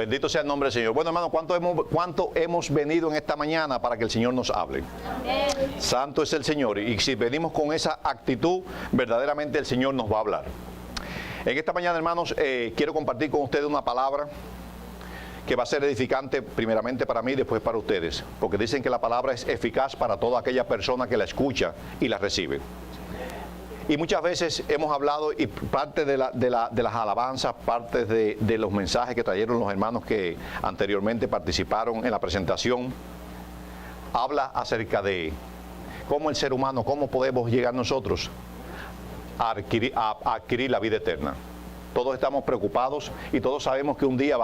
Bendito sea el nombre del Señor. Bueno, hermano, ¿cuánto hemos venido en esta mañana para que el Señor nos hable? Santo es el Señor. Y si venimos con esa actitud, verdaderamente el Señor nos va a hablar. En esta mañana, hermanos, quiero compartir con ustedes una palabra que va a ser edificante primeramente para mí y después para ustedes. Porque dicen que la palabra es eficaz para toda aquella persona que la escucha y la recibe. Y muchas veces hemos hablado, y parte de las alabanzas, parte de los mensajes que trajeron los hermanos que anteriormente participaron en la presentación, habla acerca de cómo el ser humano, cómo podemos llegar nosotros a adquirir la vida eterna. Todos estamos preocupados y todos sabemos que un día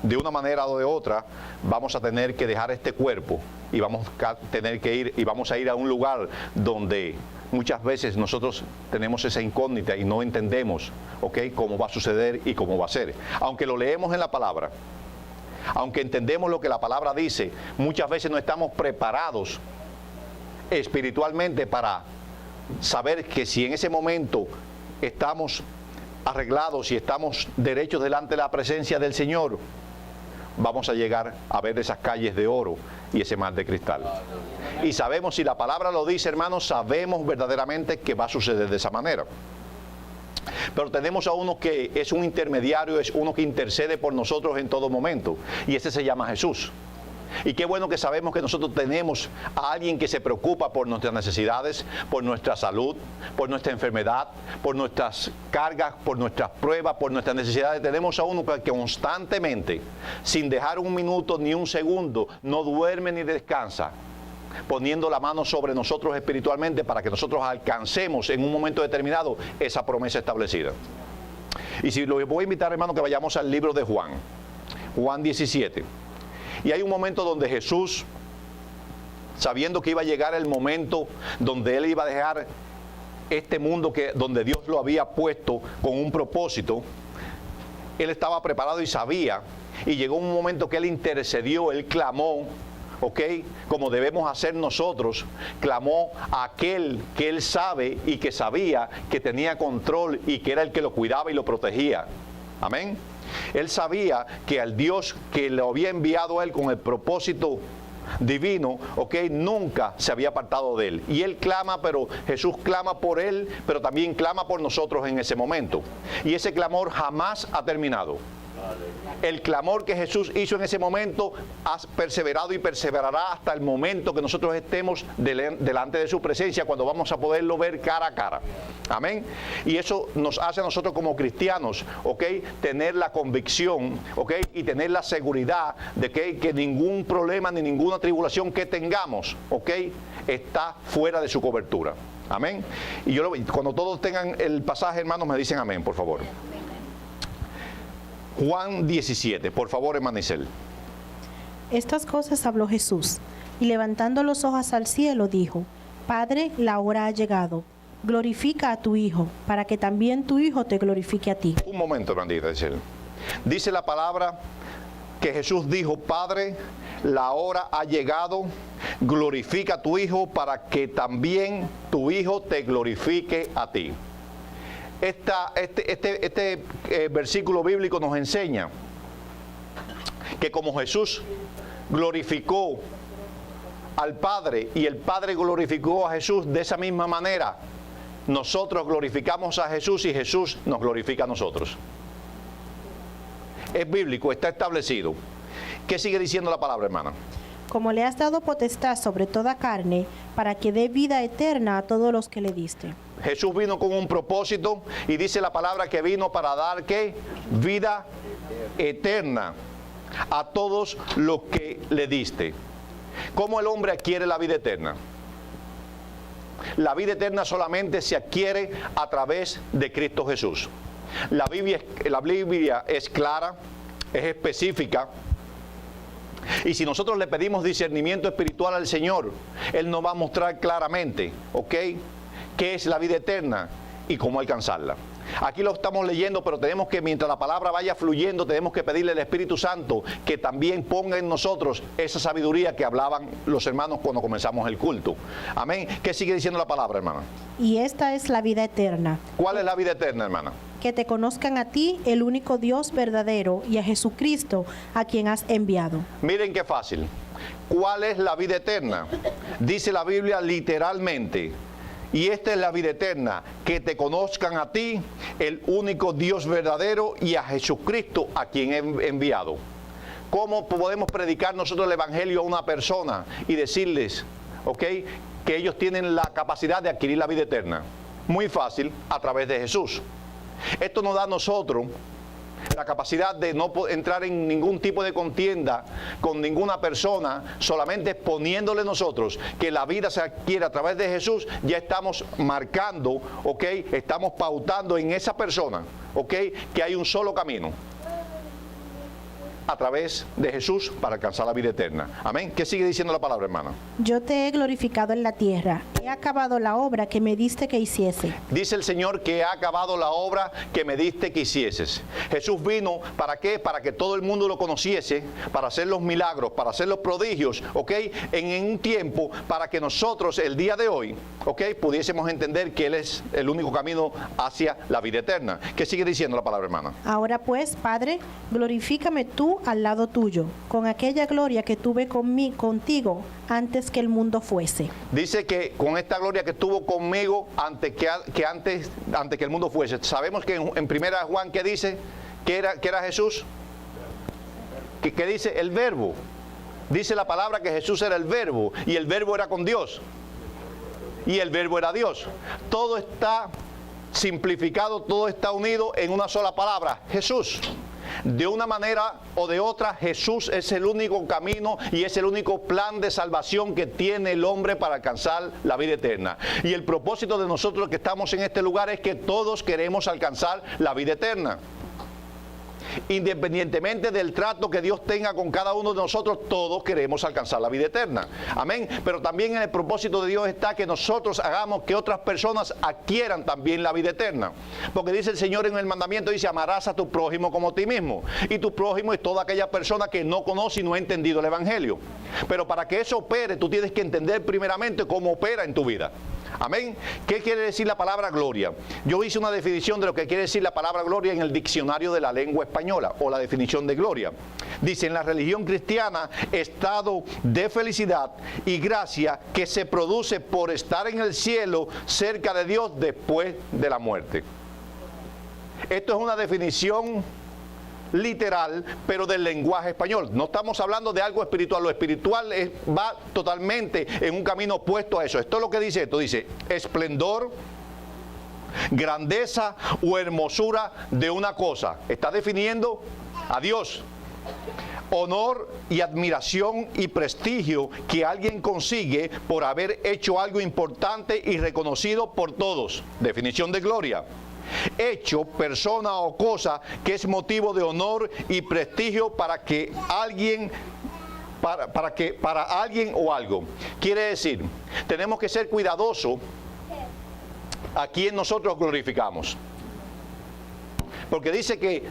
de una manera o de otra, vamos a tener que dejar este cuerpo y vamos a tener que ir, y vamos a ir a un lugar donde muchas veces nosotros tenemos esa incógnita y no entendemos, cómo va a suceder y cómo va a ser. Aunque lo leemos en la palabra, aunque entendemos lo que la palabra dice, muchas veces no estamos preparados espiritualmente para saber que si en ese momento estamos arreglados y estamos derechos delante de la presencia del Señor, vamos a llegar a ver esas calles de oro y ese mar de cristal. Y sabemos, si la palabra lo dice, hermanos, sabemos verdaderamente que va a suceder de esa manera. Pero tenemos a uno que es un intermediario, es uno que intercede por nosotros en todo momento, y ese se llama Jesús. Y qué bueno que sabemos que nosotros tenemos a alguien que se preocupa por nuestras necesidades, por nuestra salud, por nuestra enfermedad, por nuestras cargas, por nuestras pruebas, por nuestras necesidades. Tenemos a uno que constantemente, sin dejar un minuto ni un segundo, no duerme ni descansa, poniendo la mano sobre nosotros espiritualmente para que nosotros alcancemos en un momento determinado esa promesa establecida. Y si los voy a invitar, hermano, que vayamos al libro de Juan 17. Y hay un momento donde Jesús, sabiendo que iba a llegar el momento donde Él iba a dejar este mundo donde Dios lo había puesto con un propósito, Él estaba preparado y sabía, y llegó un momento que Él intercedió, Él clamó, como debemos hacer nosotros, clamó a aquel que Él sabe y que sabía que tenía control y que era el que lo cuidaba y lo protegía. Amén. Él sabía que al Dios que lo había enviado a Él con el propósito divino, nunca se había apartado de Él. Y Él clama, pero Jesús clama por Él, pero también clama por nosotros en ese momento. Y ese clamor jamás ha terminado. El clamor que Jesús hizo en ese momento ha perseverado y perseverará hasta el momento que nosotros estemos delante de su presencia, cuando vamos a poderlo ver cara a cara. Amén. Y eso nos hace a nosotros como cristianos, tener la convicción, y tener la seguridad de que ningún problema ni ninguna tribulación que tengamos, está fuera de su cobertura. Amén. Y cuando todos tengan el pasaje, hermanos, me dicen amén, por favor. Juan 17, por favor, hermana Isel. Estas cosas habló Jesús, y levantando los ojos al cielo dijo: Padre, la hora ha llegado. Glorifica a tu Hijo, para que también tu Hijo te glorifique a ti. Un momento, hermanita Isel. Dice la palabra que Jesús dijo: Padre, la hora ha llegado. Glorifica a tu Hijo, para que también tu Hijo te glorifique a ti. Este versículo bíblico nos enseña que como Jesús glorificó al Padre y el Padre glorificó a Jesús, de esa misma manera nosotros glorificamos a Jesús y Jesús nos glorifica a nosotros. Es bíblico, está establecido. ¿Qué sigue diciendo la palabra, hermana? Como le has dado potestad sobre toda carne, para que dé vida eterna a todos los que le diste. Jesús vino con un propósito, y dice la palabra que vino para dar, ¿qué? Vida eterna a todos los que le diste. ¿Cómo el hombre adquiere la vida eterna? La vida eterna solamente se adquiere a través de Cristo Jesús. La Biblia es clara, es específica. Y si nosotros le pedimos discernimiento espiritual al Señor, Él nos va a mostrar claramente, qué es la vida eterna y cómo alcanzarla. Aquí lo estamos leyendo, pero tenemos que, mientras la palabra vaya fluyendo, tenemos que pedirle al Espíritu Santo que también ponga en nosotros esa sabiduría que hablaban los hermanos cuando comenzamos el culto. Amén. ¿Qué sigue diciendo la palabra, hermana? Y esta es la vida eterna. ¿Cuál es la vida eterna, hermana? que te conozcan a ti, el único Dios verdadero, y a Jesucristo, a quien has enviado. Miren qué fácil. ¿Cuál es la vida eterna? Dice la Biblia literalmente. Y esta es la vida eterna, que te conozcan a ti, el único Dios verdadero, y a Jesucristo, a quien he enviado. ¿Cómo podemos predicar nosotros el Evangelio a una persona y decirles, que ellos tienen la capacidad de adquirir la vida eterna? Muy fácil, a través de Jesús. Esto nos da a nosotros la capacidad de no entrar en ningún tipo de contienda con ninguna persona, solamente poniéndole nosotros que la vida se adquiere a través de Jesús. Ya estamos marcando, estamos pautando en esa persona, que hay un solo camino a través de Jesús para alcanzar la vida eterna. Amén. ¿Qué sigue diciendo la palabra, hermana? Yo te he glorificado en la tierra, he acabado la obra que me diste que hiciese. Dice el Señor que ha acabado la obra que me diste que hicieses. Jesús vino, ¿para qué? Para que todo el mundo lo conociese, para hacer los milagros, para hacer los prodigios, en un tiempo para que nosotros el día de hoy, pudiésemos entender que Él es el único camino hacia la vida eterna. ¿Qué sigue diciendo la palabra, hermana? Ahora pues, Padre, glorifícame tú al lado tuyo, con aquella gloria que tuve contigo antes que el mundo fuese. Dice que con esta gloria que tuvo conmigo antes que el mundo fuese. Sabemos que en primera Juan, ¿qué dice? ¿Qué era Jesús? ¿Qué dice? El verbo. Dice la palabra que Jesús era el verbo, y el verbo era con Dios, y el verbo era Dios. Todo está simplificado, todo está unido en una sola palabra: Jesús. De una manera o de otra, Jesús es el único camino y es el único plan de salvación que tiene el hombre para alcanzar la vida eterna. Y el propósito de nosotros que estamos en este lugar es que todos queremos alcanzar la vida eterna. Independientemente del trato que Dios tenga con cada uno de nosotros, todos queremos alcanzar la vida eterna. Amén. Pero también en el propósito de Dios está que nosotros hagamos que otras personas adquieran también la vida eterna. Porque dice el Señor en el mandamiento, dice: amarás a tu prójimo como a ti mismo. Y tu prójimo es toda aquella persona que no conoce y no ha entendido el Evangelio. Pero para que eso opere, tú tienes que entender primeramente cómo opera en tu vida. Amén. ¿Qué quiere decir la palabra gloria? Yo hice una definición de lo que quiere decir la palabra gloria en el diccionario de la lengua española, o la definición de gloria. Dice: en la religión cristiana, estado de felicidad y gracia que se produce por estar en el cielo cerca de Dios después de la muerte. Esto es una definición literal, pero del lenguaje español. No estamos hablando de algo espiritual. Lo espiritual va totalmente en un camino opuesto a eso. Esto es lo que dice esto. Dice: esplendor, grandeza o hermosura de una cosa. Está definiendo a Dios. Honor y admiración y prestigio que alguien consigue por haber hecho algo importante y reconocido por todos. Definición de gloria: hecho, persona o cosa que es motivo de honor y prestigio para que alguien, para alguien o algo. Quiere decir, tenemos que ser cuidadosos a quien nosotros glorificamos. Porque dice que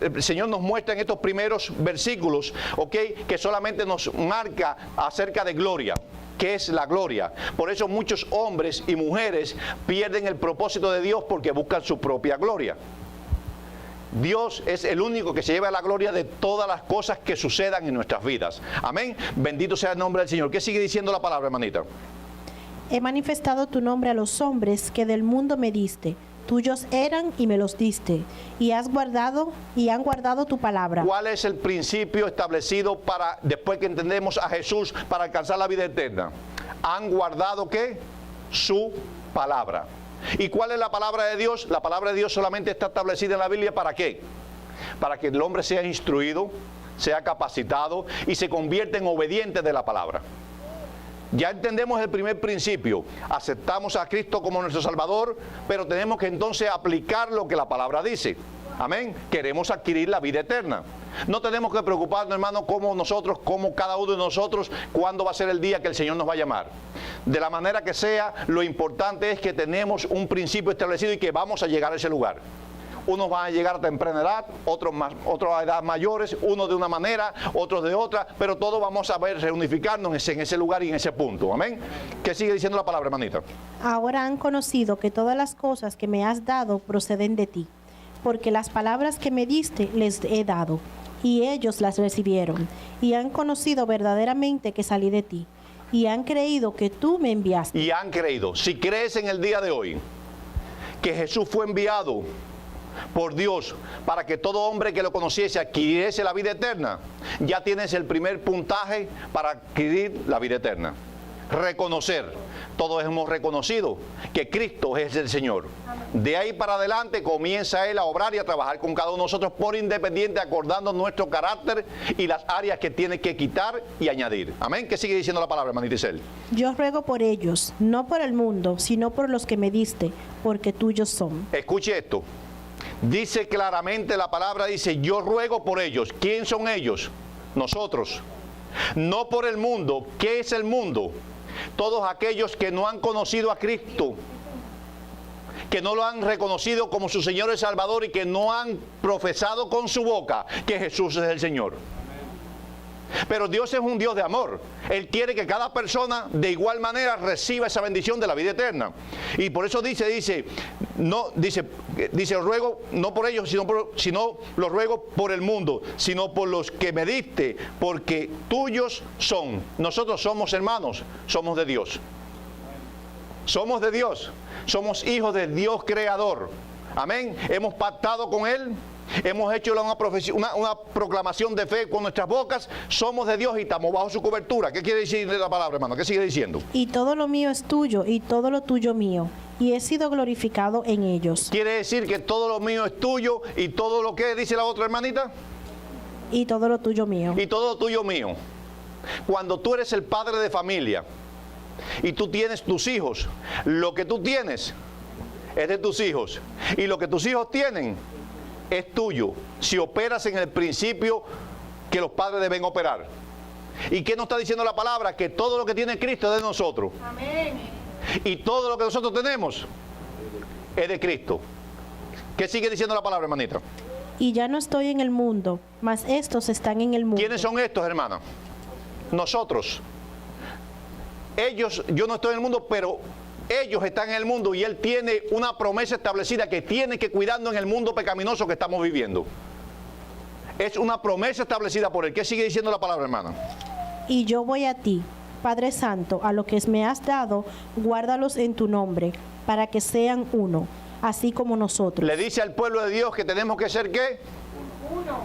el Señor nos muestra en estos primeros versículos, que solamente nos marca acerca de gloria. ¿Qué es la gloria? Por eso muchos hombres y mujeres pierden el propósito de Dios porque buscan su propia gloria. Dios es el único que se lleva la gloria de todas las cosas que sucedan en nuestras vidas. Amén. Bendito sea el nombre del Señor. ¿Qué sigue diciendo la palabra, hermanita? He manifestado tu nombre a los hombres que del mundo me diste. Tuyos eran y me los diste, y han guardado tu palabra. ¿Cuál es el principio establecido para, después que entendemos a Jesús, para alcanzar la vida eterna? ¿Han guardado qué? Su palabra. ¿Y cuál es la palabra de Dios? La palabra de Dios solamente está establecida en la Biblia, ¿para qué? Para que el hombre sea instruido, sea capacitado y se convierta en obediente de la palabra. Ya entendemos el primer principio, aceptamos a Cristo como nuestro Salvador, pero tenemos que entonces aplicar lo que la palabra dice. Amén. Queremos adquirir la vida eterna. No tenemos que preocuparnos, hermano, como cada uno de nosotros, cuándo va a ser el día que el Señor nos va a llamar. De la manera que sea, lo importante es que tenemos un principio establecido y que vamos a llegar a ese lugar. Unos van a llegar a temprana edad, otros a edad mayores, unos de una manera, otros de otra, pero todos vamos a reunificarnos en ese lugar y en ese punto. Amén. ¿Qué sigue diciendo la palabra, hermanita? Ahora han conocido que todas las cosas que me has dado proceden de ti, porque las palabras que me diste les he dado, y ellos las recibieron, y han conocido verdaderamente que salí de ti, y han creído que tú me enviaste. Y han creído. Si crees en el día de hoy que Jesús fue enviado por Dios para que todo hombre que lo conociese adquiriese la vida eterna, ya tienes el primer puntaje para adquirir la vida eterna. Reconocer. Todos hemos reconocido que Cristo es el Señor. De ahí para adelante comienza Él a obrar y a trabajar con cada uno de nosotros por independiente, acordando nuestro carácter y las áreas que tiene que quitar y añadir. Amén. ¿Qué sigue diciendo la palabra, hermanita Isel? Yo ruego por ellos, no por el mundo, sino por los que me diste, porque tuyos son. Escuche esto. Dice claramente la palabra, dice, yo ruego por ellos. ¿Quién son ellos? Nosotros. No por el mundo. ¿Qué es el mundo? Todos aquellos que no han conocido a Cristo, que no lo han reconocido como su Señor y Salvador y que no han profesado con su boca que Jesús es el Señor. Pero Dios es un Dios de amor. Él quiere que cada persona de igual manera reciba esa bendición de la vida eterna. Y por eso dice, ruego no por ellos, sino los ruego por el mundo, sino por los que me diste, porque tuyos son. Nosotros somos hermanos, somos de Dios. Somos de Dios, somos hijos del Dios creador. Amén. Hemos pactado con Él. Hemos hecho una proclamación de fe con nuestras bocas. Somos de Dios y estamos bajo su cobertura. ¿Qué quiere decir la palabra, hermano? ¿Qué sigue diciendo? Y todo lo mío es tuyo y todo lo tuyo mío, y he sido glorificado en ellos. Quiere decir que todo lo mío es tuyo y todo lo que dice la otra hermanita. Y todo lo tuyo mío. Y todo lo tuyo mío. Cuando tú eres el padre de familia y tú tienes tus hijos, lo que tú tienes es de tus hijos y lo que tus hijos tienen es tuyo, si operas en el principio que los padres deben operar. ¿Y qué nos está diciendo la palabra? Que todo lo que tiene Cristo es de nosotros. Amén. Y todo lo que nosotros tenemos es de Cristo. ¿Qué sigue diciendo la palabra, hermanita? Y ya no estoy en el mundo, mas estos están en el mundo. ¿Quiénes son estos, hermana? Nosotros. Ellos, yo no estoy en el mundo, pero ellos están en el mundo y Él tiene una promesa establecida que tiene que cuidarnos en el mundo pecaminoso que estamos viviendo. Es una promesa establecida por Él. ¿Qué sigue diciendo la palabra, hermana? Y yo voy a ti, Padre Santo, a lo que me has dado, guárdalos en tu nombre, para que sean uno, así como nosotros. Le dice al pueblo de Dios que tenemos que ser ¿qué? Uno.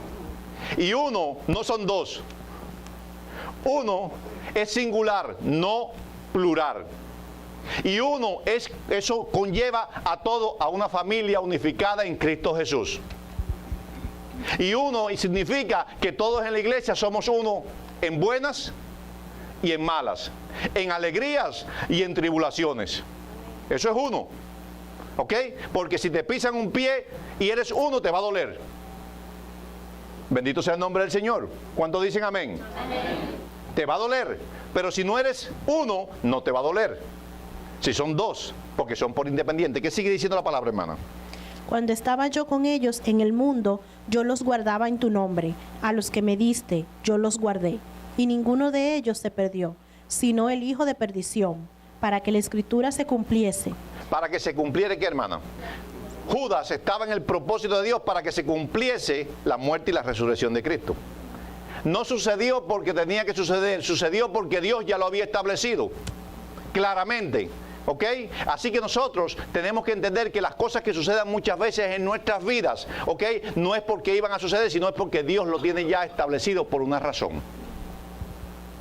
Y uno no son dos. Uno es singular, no plural. Y uno eso conlleva a todo, a una familia unificada en Cristo Jesús. Y uno significa que todos en la iglesia somos uno en buenas y en malas, en alegrías y en tribulaciones. Eso es uno. ¿Ok? Porque si te pisan un pie y eres uno, te va a doler. Bendito sea el nombre del Señor. ¿Cuántos dicen amén? Amén. Te va a doler. Pero si no eres uno, no te va a doler. Si son dos, porque son por independiente. ¿Qué sigue diciendo la palabra, hermana? Cuando estaba yo con ellos en el mundo, yo los guardaba en tu nombre. A los que me diste, yo los guardé. Y ninguno de ellos se perdió, sino el hijo de perdición, para que la escritura se cumpliese. ¿Para que se cumpliera qué, hermana? Judas estaba en el propósito de Dios para que se cumpliese la muerte y la resurrección de Cristo. No sucedió porque tenía que suceder, sucedió porque Dios ya lo había establecido claramente. ¿Ok? Así que nosotros tenemos que entender que las cosas que sucedan muchas veces en nuestras vidas, ¿ok? No es porque iban a suceder, sino es porque Dios lo tiene ya establecido por una razón.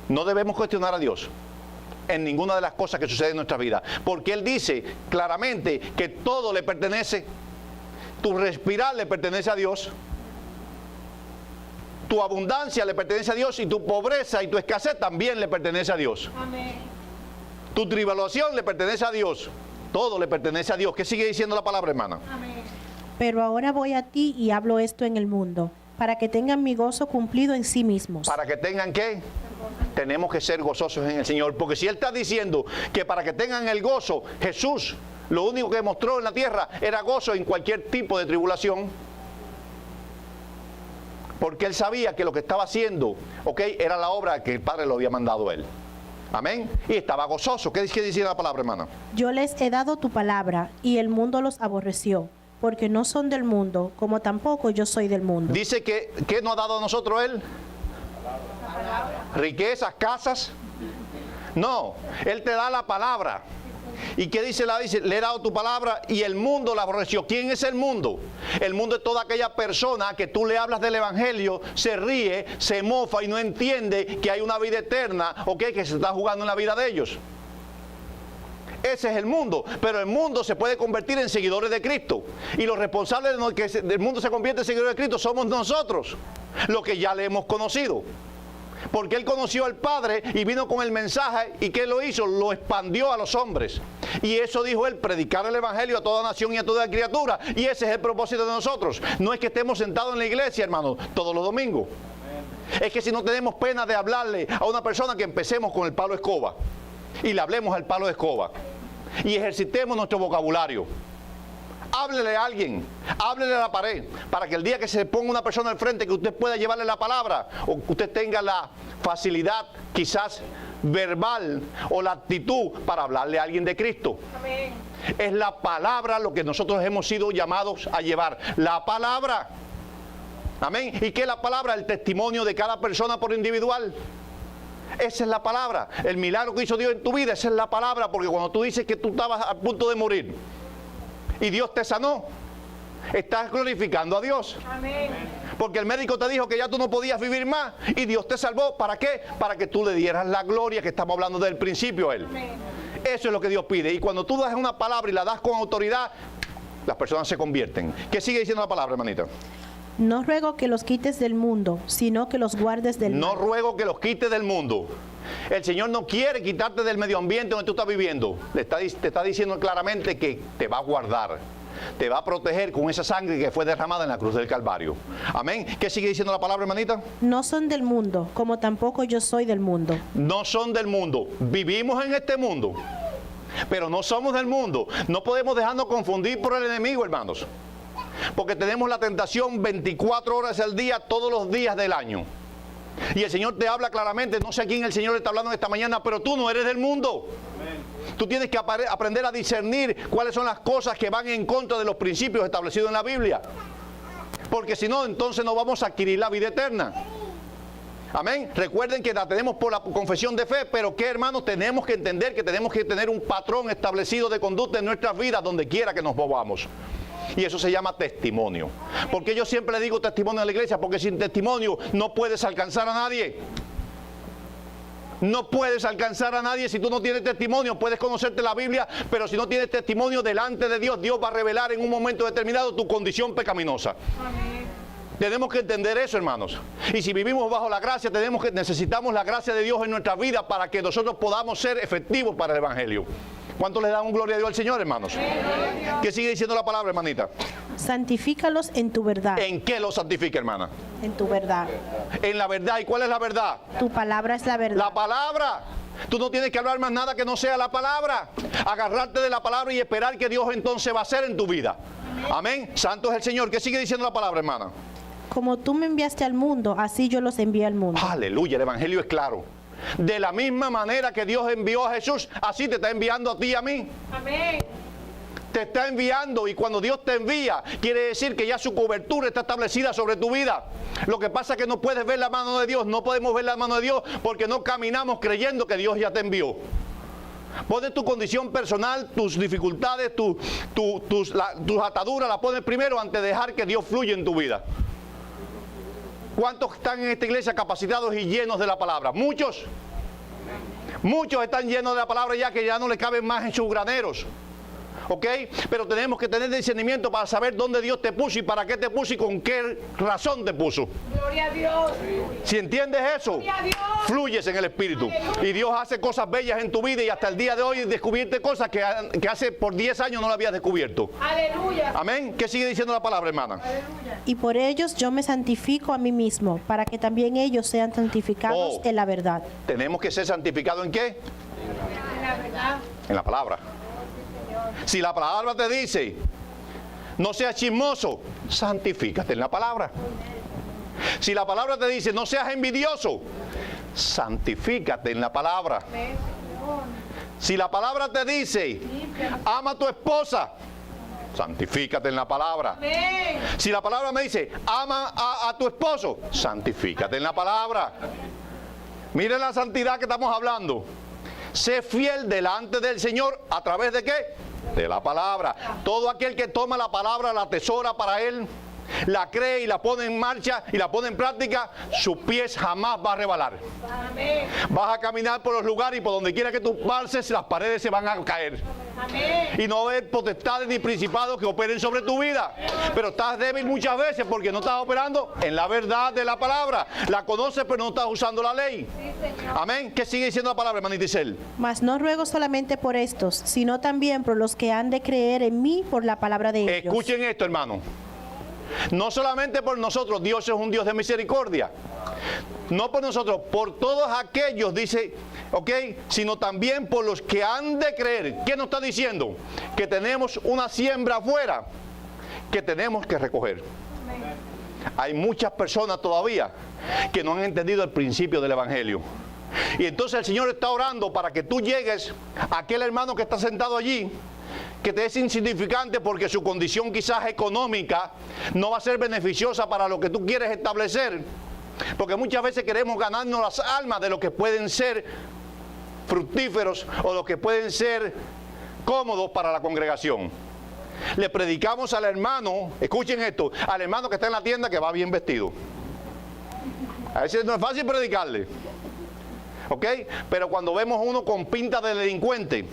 No debemos cuestionar a Dios en ninguna de las cosas que suceden en nuestra vida, porque Él dice claramente que todo le pertenece. Tu respirar le pertenece a Dios, tu abundancia le pertenece a Dios y tu pobreza y tu escasez también le pertenece a Dios. Amén. Tu tribulación le pertenece a Dios. Todo le pertenece a Dios. ¿Qué sigue diciendo la palabra, hermana? Amén. Pero ahora voy a ti y hablo esto en el mundo, para que tengan mi gozo cumplido en sí mismos. ¿Para que tengan qué? Tenemos que ser gozosos en el Señor. Porque si Él está diciendo que para que tengan el gozo, Jesús, lo único que mostró en la tierra era gozo en cualquier tipo de tribulación. Porque Él sabía que lo que estaba haciendo, ¿ok? Era la obra que el Padre lo había mandado a Él. Amén. Y estaba gozoso. ¿Qué dice la palabra, hermana? Yo les he dado tu palabra y el mundo los aborreció, porque no son del mundo, como tampoco yo soy del mundo. Dice que, ¿qué nos ha dado a nosotros Él? Riquezas, casas. No, Él te da la palabra. ¿Y qué dice? Le he dado tu palabra y el mundo la aborreció. ¿Quién es el mundo? El mundo es toda aquella persona que tú le hablas del evangelio, se ríe, se mofa y no entiende que hay una vida eterna, que se está jugando en la vida de ellos. Ese es el mundo, pero el mundo se puede convertir en seguidores de Cristo. Y los responsables de que el mundo se convierte en seguidores de Cristo somos nosotros, los que ya le hemos conocido. Porque Él conoció al Padre y vino con el mensaje, y ¿qué lo hizo? Lo expandió a los hombres. Y eso dijo Él, predicar el evangelio a toda nación y a toda criatura. Y ese es el propósito de nosotros. No es que estemos sentados en la iglesia, hermanos, todos los domingos. Es que si no tenemos pena de hablarle a una persona, que empecemos con el palo de escoba y le hablemos al palo de escoba y ejercitemos nuestro vocabulario. Háblele a alguien, háblele a la pared, para que el día que se ponga una persona al frente, que usted pueda llevarle la palabra, o que usted tenga la facilidad quizás verbal o la actitud para hablarle a alguien de Cristo. Amén. Es la palabra lo que nosotros hemos sido llamados a llevar, la palabra. Amén. ¿Y qué es la palabra? El testimonio de cada persona por individual. Esa es la palabra. El milagro que hizo Dios en tu vida, esa es la palabra, porque cuando tú dices que tú estabas a punto de morir y Dios te sanó, estás glorificando a Dios. Amén. Porque el médico te dijo que ya tú no podías vivir más y Dios te salvó. ¿Para qué? Para que tú le dieras la gloria que estamos hablando desde el principio a Él. Amén. Eso es lo que Dios pide. Y cuando tú das una palabra y la das con autoridad, las personas se convierten. ¿Qué sigue diciendo la palabra, hermanita? No ruego que los quites del mundo, sino que los guardes del mal. No ruego que los quites del mundo. El Señor no quiere quitarte del medio ambiente donde tú estás viviendo. Te está diciendo claramente que te va a guardar, te va a proteger con esa sangre que fue derramada en la cruz del Calvario. Amén. ¿Qué sigue diciendo la palabra, hermanita? No son del mundo, como tampoco yo soy del mundo. No son del mundo. Vivimos en este mundo, pero no somos del mundo. No podemos dejarnos confundir por el enemigo, hermanos, porque tenemos la tentación 24 horas al día, todos los días del año. Y el Señor te habla claramente. No sé a quién el Señor le está hablando esta mañana, pero tú no eres del mundo. Amén. Tú tienes que aprender a discernir cuáles son las cosas que van en contra de los principios establecidos en la Biblia, porque si no, entonces no vamos a adquirir la vida eterna. Amén. Recuerden que la tenemos por la confesión de fe, pero que, hermanos, tenemos que entender que tenemos que tener un patrón establecido de conducta en nuestras vidas donde quiera que nos movamos. Y eso se llama testimonio. Porque yo siempre le digo testimonio a la iglesia, porque sin testimonio no puedes alcanzar a nadie. No puedes alcanzar a nadie si tú no tienes testimonio. Puedes conocerte la Biblia, pero si no tienes testimonio delante de Dios, Dios va a revelar en un momento determinado tu condición pecaminosa. Amén. Tenemos que entender eso, hermanos. Y si vivimos bajo la gracia, necesitamos la gracia de Dios en nuestra vida para que nosotros podamos ser efectivos para el Evangelio. ¿Cuánto le dan un gloria a Dios al Señor, hermanos? ¿Qué sigue diciendo la palabra, hermanita? Santifícalos en tu verdad. ¿En qué los santifica, hermana? En tu verdad. En la verdad. ¿Y cuál es la verdad? Tu palabra es la verdad. La palabra. Tú no tienes que hablar más nada que no sea la palabra. Agarrarte de la palabra y esperar que Dios entonces va a hacer en tu vida. Amén. Santo es el Señor. ¿Qué sigue diciendo la palabra, hermana? Como tú me enviaste al mundo, así yo los envié al mundo. Aleluya, el Evangelio es claro. De la misma manera que Dios envió a Jesús, así te está enviando a ti y a mí. Amén. Te está enviando, y cuando Dios te envía, quiere decir que ya su cobertura está establecida sobre tu vida. Lo que pasa es que no puedes ver la mano de Dios, no podemos ver la mano de Dios porque no caminamos creyendo que Dios ya te envió. Pones tu condición personal, tus dificultades, tus ataduras, las pones primero antes de dejar que Dios fluya en tu vida. ¿Cuántos están en esta iglesia capacitados y llenos de la palabra? Muchos. Muchos están llenos de la palabra ya que ya no le caben más en sus graneros. ¿Ok? Pero tenemos que tener discernimiento para saber dónde Dios te puso y para qué te puso y con qué razón te puso. Gloria a Dios. Si entiendes eso, fluyes en el Espíritu. Aleluya. Y Dios hace cosas bellas en tu vida y hasta el día de hoy descubriste cosas que hace por 10 años no lo habías descubierto. Aleluya. Amén. ¿Qué sigue diciendo la palabra, hermana? Aleluya. Y por ellos yo me santifico a mí mismo, para que también ellos sean santificados en la verdad. ¿Tenemos que ser santificados en qué? En la verdad. En la palabra. Si la palabra te dice, no seas chismoso, santifícate en la palabra. Si la palabra te dice, no seas envidioso, santifícate en la palabra. Si la palabra te dice, ama a tu esposa, santifícate en la palabra. Amén. Si la palabra me dice, ama a tu esposo, santifícate en la palabra. Miren la santidad que estamos hablando. Sé fiel delante del Señor, ¿a través de qué? De la palabra. Todo aquel que toma la palabra, la atesora para él, la cree y la pone en marcha y la pone en práctica, sus pies jamás va a resbalar. Amén. Vas a caminar por los lugares y por donde quiera que tú pases, las paredes se van a caer. Amén. Y no va a haber potestades ni principados que operen sobre tu vida. Pero estás débil muchas veces porque no estás operando en la verdad de la palabra. La conoces pero no estás usando la ley. Amén. ¿Qué sigue diciendo la palabra, hermanita Isel? Mas no ruego solamente por estos, sino también por los que han de creer en mí por la palabra de ellos. Escuchen esto, hermano. No solamente por nosotros, Dios es un Dios de misericordia. No por nosotros, por todos aquellos, dice, ok, sino también por los que han de creer. ¿Qué nos está diciendo? Que tenemos una siembra afuera que tenemos que recoger. Hay muchas personas todavía que no han entendido el principio del Evangelio. Y entonces el Señor está orando para que tú llegues a aquel hermano que está sentado allí, que te es insignificante porque su condición quizás económica no va a ser beneficiosa para lo que tú quieres establecer, porque muchas veces queremos ganarnos las almas de lo que pueden ser fructíferos o lo que pueden ser cómodos para la congregación. Le predicamos al hermano, escuchen esto, al hermano que está en la tienda que va bien vestido. A veces no es fácil predicarle, ¿ok? Pero cuando vemos uno con pinta de delincuente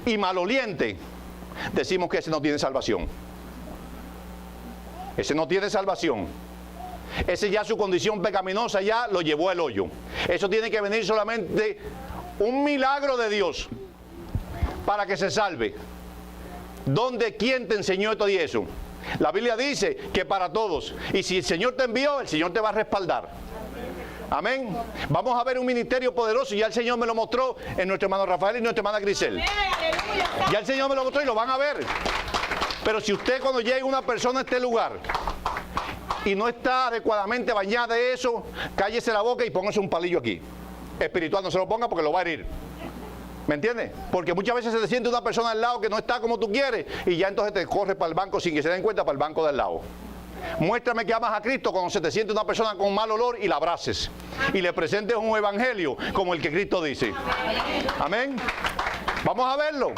y maloliente, decimos que ese no tiene salvación. Ese no tiene salvación. Ese ya su condición pecaminosa ya lo llevó al hoyo. Eso tiene que venir solamente un milagro de Dios para que se salve. ¿Dónde? ¿Quién te enseñó esto y eso? La Biblia dice que para todos. Y si el Señor te envió, el Señor te va a respaldar. Amén. Vamos a ver un ministerio poderoso y ya el Señor me lo mostró en nuestro hermano Rafael y nuestra hermana Grisel. Ya el Señor me lo mostró y lo van a ver. Pero si usted cuando llegue una persona a este lugar y no está adecuadamente bañada de eso, cállese la boca y póngase un palillo aquí. Espiritual, no se lo ponga porque lo va a herir. ¿Me entiendes? Porque muchas veces se te siente una persona al lado que no está como tú quieres y ya entonces te corre para el banco sin que se den cuenta, para el banco del lado. Muéstrame que amas a Cristo cuando se te siente una persona con mal olor y la abraces y le presentes un evangelio como el que Cristo dice. Amén. Vamos a verlo.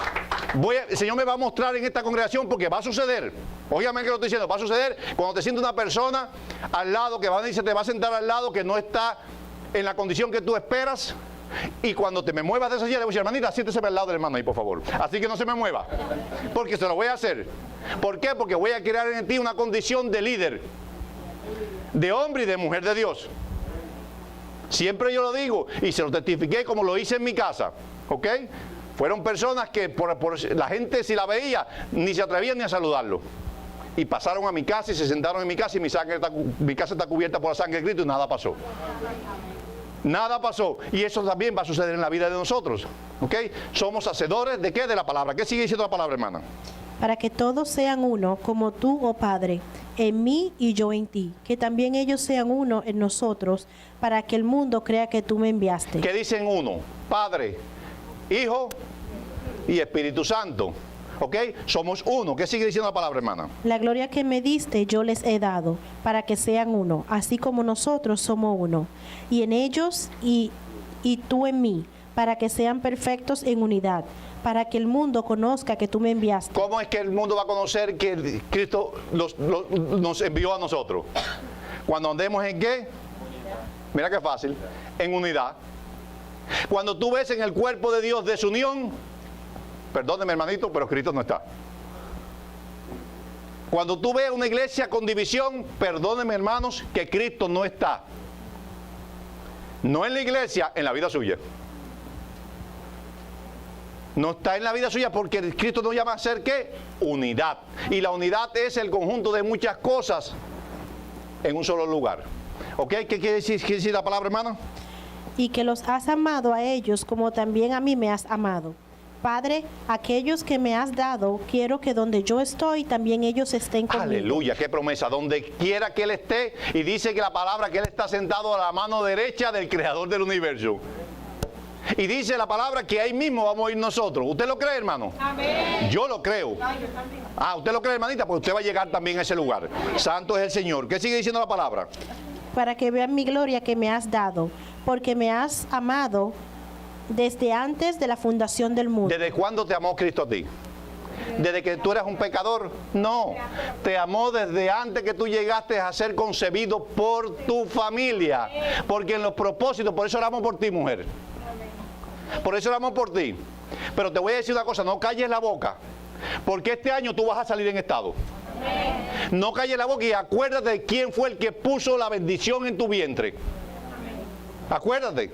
El Señor me va a mostrar en esta congregación porque va a suceder. Óigame que lo estoy diciendo. Va a suceder cuando te siente una persona al lado que va a decir, te va a sentar al lado que no está en la condición que tú esperas. Y cuando te me muevas de esa silla, le voy a decir, hermanita, siéntese al lado del hermano ahí, por favor. Así que no se me mueva, porque se lo voy a hacer. ¿Por qué? Porque voy a crear en ti una condición de líder, de hombre y de mujer de Dios. Siempre yo lo digo, y se lo testifiqué como lo hice en mi casa, ¿ok? Fueron personas que la gente si la veía, ni se atrevían ni a saludarlo. Y pasaron a mi casa y se sentaron en mi casa y mi casa está cubierta por la sangre de Cristo y nada pasó. Nada pasó. Y eso también va a suceder en la vida de nosotros. ¿Ok? Somos hacedores de ¿qué? De la palabra. ¿Qué sigue diciendo la palabra, hermana? Para que todos sean uno, como tú, oh Padre, en mí y yo en ti. Que también ellos sean uno en nosotros, para que el mundo crea que tú me enviaste. ¿Qué dicen uno? Padre, Hijo y Espíritu Santo. ¿Ok? Somos uno. ¿Qué sigue diciendo la palabra, hermana? La gloria que me diste yo les he dado, para que sean uno, así como nosotros somos uno. Y en ellos y tú en mí, para que sean perfectos en unidad, para que el mundo conozca que tú me enviaste. ¿Cómo es que el mundo va a conocer que Cristo nos envió a nosotros? Cuando andemos en ¿qué? Mira qué fácil. En unidad. Cuando tú ves en el cuerpo de Dios desunión, perdóneme hermanito, pero Cristo no está. Cuando tú ves una iglesia con división, perdónenme hermanos, que Cristo no está. No en la iglesia, en la vida suya. No está en la vida suya porque Cristo nos llama a ser ¿qué? Unidad. Y la unidad es el conjunto de muchas cosas en un solo lugar. ¿Ok? ¿Qué quiere decir la palabra, hermano? Y que los has amado a ellos como también a mí me has amado. Padre, aquellos que me has dado, quiero que donde yo estoy, también ellos estén conmigo. Aleluya, qué promesa. Donde quiera que Él esté, y dice que la palabra que Él está sentado a la mano derecha del Creador del universo. Y dice la palabra que ahí mismo vamos a ir nosotros. ¿Usted lo cree, hermano? Amén. Yo lo creo. Ay, yo también. ¿Usted lo cree, hermanita? Pues usted va a llegar también a ese lugar. Santo es el Señor. ¿Qué sigue diciendo la palabra? Para que vean mi gloria que me has dado, porque me has amado desde antes de la fundación del mundo. ¿Desde cuándo te amó Cristo a ti? ¿Desde que tú eras un pecador? No, te amó desde antes que tú llegaste a ser concebido por tu familia. Porque en los propósitos, por eso oramos por ti, mujer. Por eso oramos por ti. Pero te voy a decir una cosa, no calles la boca. Porque este año tú vas a salir en estado. No calles la boca y acuérdate de quién fue el que puso la bendición en tu vientre. Acuérdate.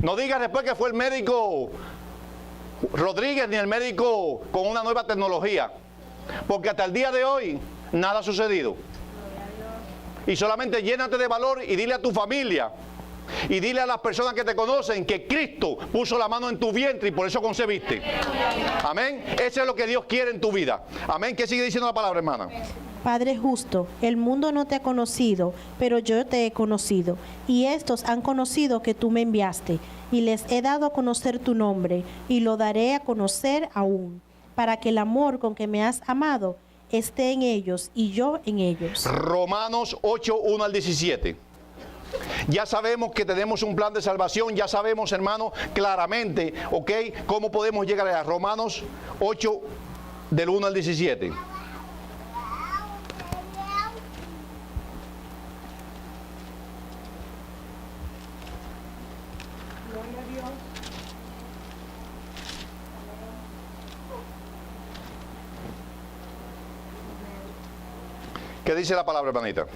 No digas después que fue el médico Rodríguez ni el médico con una nueva tecnología, porque hasta el día de hoy nada ha sucedido. Y solamente llénate de valor y dile a tu familia y dile a las personas que te conocen que Cristo puso la mano en tu vientre y por eso concebiste. Amén. Eso es lo que Dios quiere en tu vida. Amén. ¿Qué sigue diciendo la palabra, hermana? Padre justo, el mundo no te ha conocido, pero yo te he conocido, y estos han conocido que tú me enviaste, y les he dado a conocer tu nombre, y lo daré a conocer aún, para que el amor con que me has amado esté en ellos y yo en ellos. Romanos 8, 1 al 17. Ya sabemos que tenemos un plan de salvación, ya sabemos, hermano, claramente, ¿ok? ¿Cómo podemos llegar a Romanos 8, del 1 al 17? ¿Qué dice la palabra, hermanita?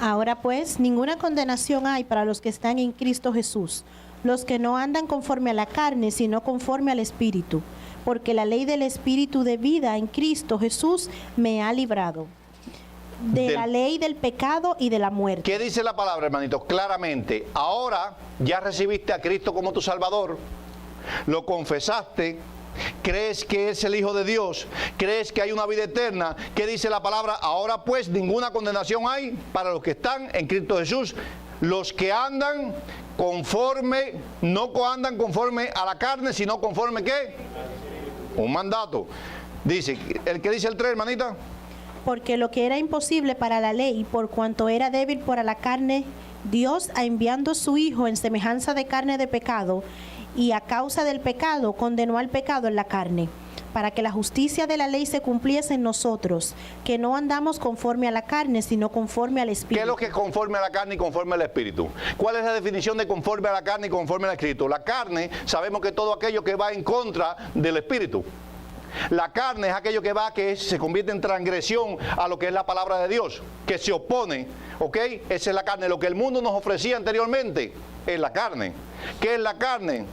Ahora pues, ninguna condenación hay para los que están en Cristo Jesús, los que no andan conforme a la carne, sino conforme al Espíritu, porque la ley del Espíritu de vida en Cristo Jesús me ha librado de la ley del pecado y de la muerte. ¿Qué dice la palabra, hermanito? Claramente, ahora ya recibiste a Cristo como tu Salvador, lo confesaste, crees que es el Hijo de Dios, crees que hay una vida eterna. ¿Qué dice la palabra? Ahora pues ninguna condenación hay para los que están en Cristo Jesús, los que andan conforme, no andan conforme a la carne, sino conforme ¿qué? Un mandato. Dice, ¿el que dice el 3, hermanita? Porque lo que era imposible para la ley, por cuanto era débil para la carne, Dios, enviando su Hijo en semejanza de carne de pecado, y a causa del pecado condenó al pecado en la carne, para que la justicia de la ley se cumpliese en nosotros, que no andamos conforme a la carne, sino conforme al Espíritu. ¿Qué es lo que es conforme a la carne y conforme al Espíritu? ¿Cuál es la definición de conforme a la carne y conforme al Espíritu? La carne, sabemos que todo aquello que va en contra del Espíritu. La carne es aquello que va, que se convierte en transgresión a lo que es la palabra de Dios, que se opone, ¿ok? Esa es la carne. Lo que el mundo nos ofrecía anteriormente es la carne. ¿Qué es la carne?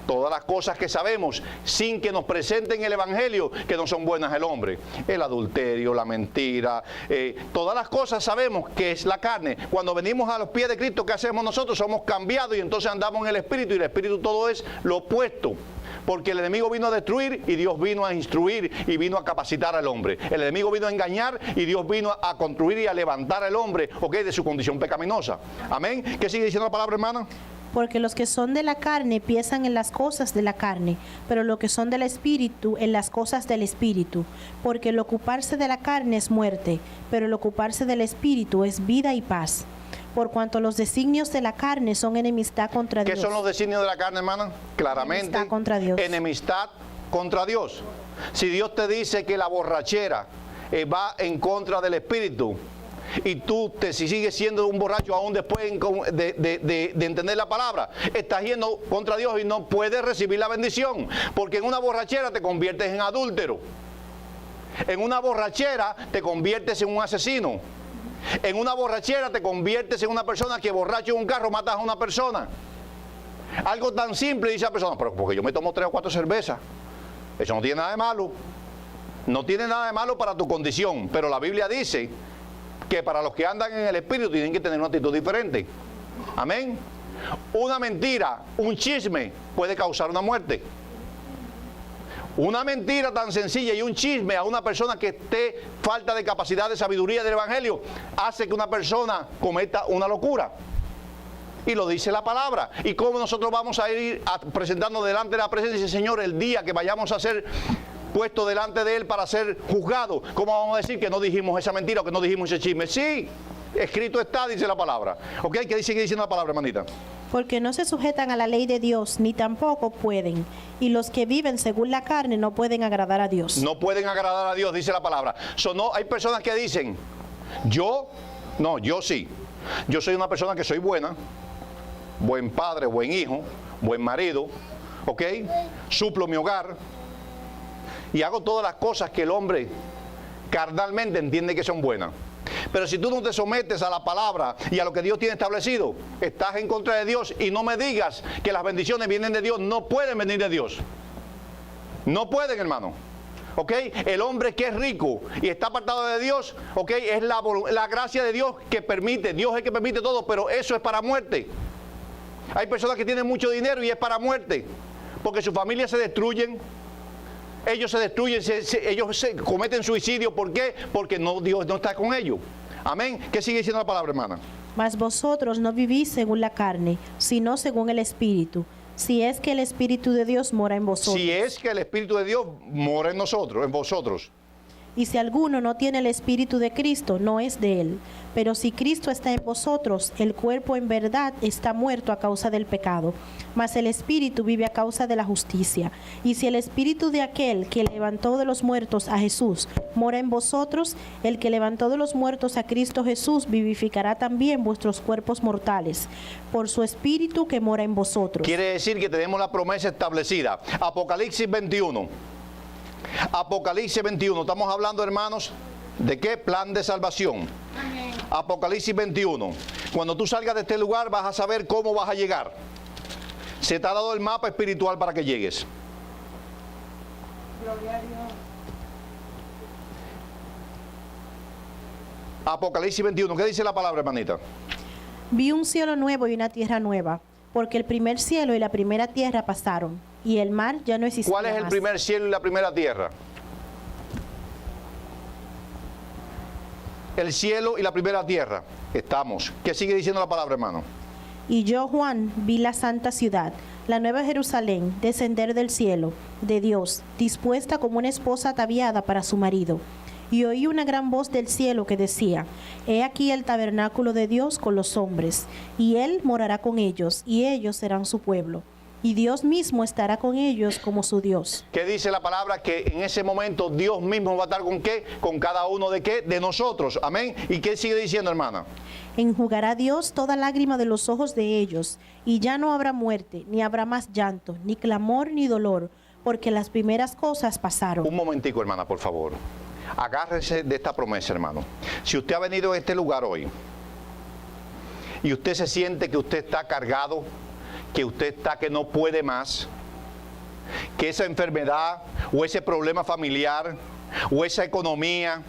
Todas las cosas que sabemos sin que nos presenten el Evangelio, que no son buenas el hombre. El adulterio, la mentira, todas las cosas sabemos que es la carne. Cuando venimos a los pies de Cristo, ¿qué hacemos nosotros? Somos cambiados y entonces andamos en el Espíritu, y el Espíritu todo es lo opuesto. Porque el enemigo vino a destruir y Dios vino a instruir y vino a capacitar al hombre. El enemigo vino a engañar y Dios vino a construir y a levantar al hombre, ¿ok?, de su condición pecaminosa. Amén. ¿Qué sigue diciendo la palabra, hermana? Porque los que son de la carne piensan en las cosas de la carne, pero los que son del Espíritu en las cosas del Espíritu. Porque el ocuparse de la carne es muerte, pero el ocuparse del Espíritu es vida y paz. Por cuanto los designios de la carne son enemistad contra Dios. ¿Qué son los designios de la carne, hermana? Claramente, enemistad contra Dios. Enemistad contra Dios. Si Dios te dice que la borrachera va en contra del Espíritu, y tú si sigues siendo un borracho aún después de entender la palabra, estás yendo contra Dios y no puedes recibir la bendición, porque en una borrachera te conviertes en adúltero, en una borrachera te conviertes en un asesino, en una borrachera te conviertes en una persona que borracho en un carro matas a una persona. Algo tan simple, dice la persona, pero porque yo me tomo 3 o 4 cervezas, eso no tiene nada de malo, no tiene nada de malo para tu condición, pero la Biblia dice que para los que andan en el Espíritu tienen que tener una actitud diferente. Amén. Una mentira, un chisme puede causar una muerte. Una mentira tan sencilla y un chisme a una persona que esté falta de capacidad de sabiduría del Evangelio hace que una persona cometa una locura. Y lo dice la palabra. ¿Y cómo nosotros vamos a ir presentando delante de la presencia del Señor el día que vayamos a ser puestos delante de Él para ser juzgados? ¿Cómo vamos a decir que no dijimos esa mentira o que no dijimos ese chisme? Sí, escrito está, dice la palabra. ¿Ok? ¿Qué sigue diciendo la palabra, hermanita? Porque no se sujetan a la ley de Dios, ni tampoco pueden. Y los que viven según la carne no pueden agradar a Dios. No pueden agradar a Dios, dice la palabra. No, hay personas que dicen, yo sí. Yo soy una persona que soy buena, buen padre, buen hijo, buen marido, ¿ok? Suplo mi hogar y hago todas las cosas que el hombre carnalmente entiende que son buenas. Pero si tú no te sometes a la palabra y a lo que Dios tiene establecido, estás en contra de Dios. Y no me digas que las bendiciones vienen de Dios. No pueden venir de Dios. No pueden, hermano. ¿Ok? El hombre que es rico y está apartado de Dios, ¿ok? Es la gracia de Dios que permite. Dios es el que permite todo, pero eso es para muerte. Hay personas que tienen mucho dinero y es para muerte. Porque sus familias se destruyen. Ellos se destruyen, ellos cometen suicidio. ¿Por qué? Porque Dios no está con ellos. Amén. ¿Qué sigue diciendo la palabra, hermana? Mas vosotros no vivís según la carne, sino según el Espíritu. Si es que el Espíritu de Dios mora en vosotros. Si es que el Espíritu de Dios mora en nosotros, en vosotros. Y si alguno no tiene el Espíritu de Cristo, no es de él. Pero si Cristo está en vosotros, el cuerpo en verdad está muerto a causa del pecado, mas el Espíritu vive a causa de la justicia. Y si el Espíritu de aquel que levantó de los muertos a Jesús mora en vosotros, el que levantó de los muertos a Cristo Jesús vivificará también vuestros cuerpos mortales, por su Espíritu que mora en vosotros. Quiere decir que tenemos la promesa establecida. Apocalipsis 21. Apocalipsis 21. Estamos hablando, hermanos, ¿de qué? Plan de salvación. Amén. Apocalipsis 21. Cuando tú salgas de este lugar vas a saber cómo vas a llegar. Se te ha dado el mapa espiritual para que llegues. Gloria a Dios. Apocalipsis 21. ¿Qué dice la palabra, hermanita? Vi un cielo nuevo y una tierra nueva, porque el primer cielo y la primera tierra pasaron, y el mar ya no existía ¿Cuál es el más. primer cielo y la primera tierra? El cielo y la primera tierra. Estamos. ¿Qué sigue diciendo la palabra, hermano? Y yo, Juan, vi la santa ciudad, la nueva Jerusalén, descender del cielo, de Dios, dispuesta como una esposa ataviada para su marido. Y oí una gran voz del cielo que decía, He aquí el tabernáculo de Dios con los hombres, y Él morará con ellos, y ellos serán su pueblo. Y Dios mismo estará con ellos como su Dios. ¿Qué dice la palabra? Que en ese momento Dios mismo va a estar ¿con qué? Con cada uno de qué? De nosotros. Amén. ¿Y qué sigue diciendo, hermana? Enjugará Dios toda lágrima de los ojos de ellos, y ya no habrá muerte, ni habrá más llanto, ni clamor, ni dolor, porque las primeras cosas pasaron. Un momentico, hermana, por favor. Agárrese de esta promesa, hermano. Si usted ha venido a este lugar hoy y usted se siente que usted está cargado, que usted está que no puede más, que esa enfermedad o ese problema familiar o esa economía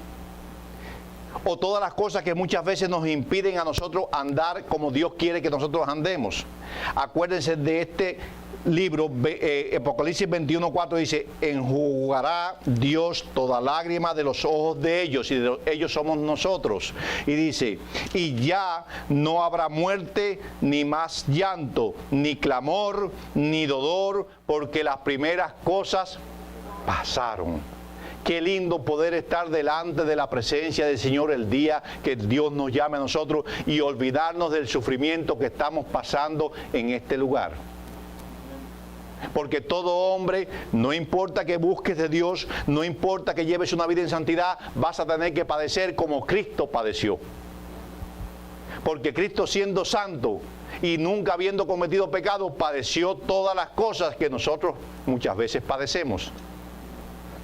o todas las cosas que muchas veces nos impiden a nosotros andar como Dios quiere que nosotros andemos. Acuérdense de este libro, Apocalipsis 21:4 dice, enjugará Dios toda lágrima de los ojos de ellos, y ellos somos nosotros. Y dice, y ya no habrá muerte, ni más llanto, ni clamor, ni dolor, porque las primeras cosas pasaron. Qué lindo poder estar delante de la presencia del Señor el día que Dios nos llame a nosotros y olvidarnos del sufrimiento que estamos pasando en este lugar. Porque todo hombre, no importa que busques de Dios, no importa que lleves una vida en santidad, vas a tener que padecer como Cristo padeció. Porque Cristo, siendo santo y nunca habiendo cometido pecado, padeció todas las cosas que nosotros muchas veces padecemos.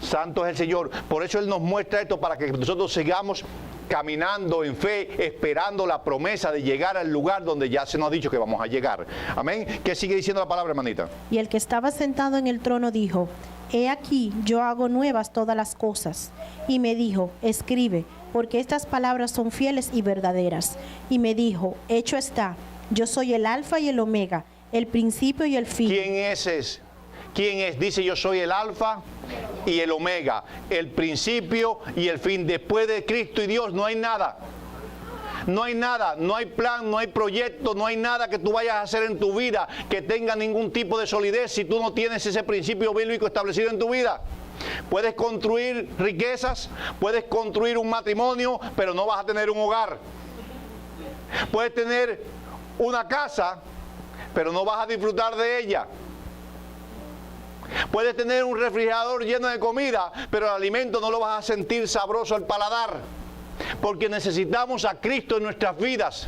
Santo es el Señor. Por eso Él nos muestra esto, para que nosotros sigamos caminando en fe, esperando la promesa de llegar al lugar donde ya se nos ha dicho que vamos a llegar. Amén. ¿Qué sigue diciendo la palabra, hermanita? Y el que estaba sentado en el trono dijo, He aquí, yo hago nuevas todas las cosas. Y me dijo, escribe, porque estas palabras son fieles y verdaderas. Y me dijo, hecho está, yo soy el alfa y el omega, el principio y el fin. ¿Quién es ese? ¿Quién es? Dice, yo soy el alfa y el omega, el principio y el fin. Después de Cristo y Dios no hay nada. No hay nada, no hay plan, no hay proyecto, no hay nada que tú vayas a hacer en tu vida que tenga ningún tipo de solidez si tú no tienes ese principio bíblico establecido en tu vida. Puedes construir riquezas, puedes construir un matrimonio, pero no vas a tener un hogar. Puedes tener una casa, pero no vas a disfrutar de ella. Puedes tener un refrigerador lleno de comida, pero el alimento no lo vas a sentir sabroso al paladar. Porque necesitamos a Cristo en nuestras vidas.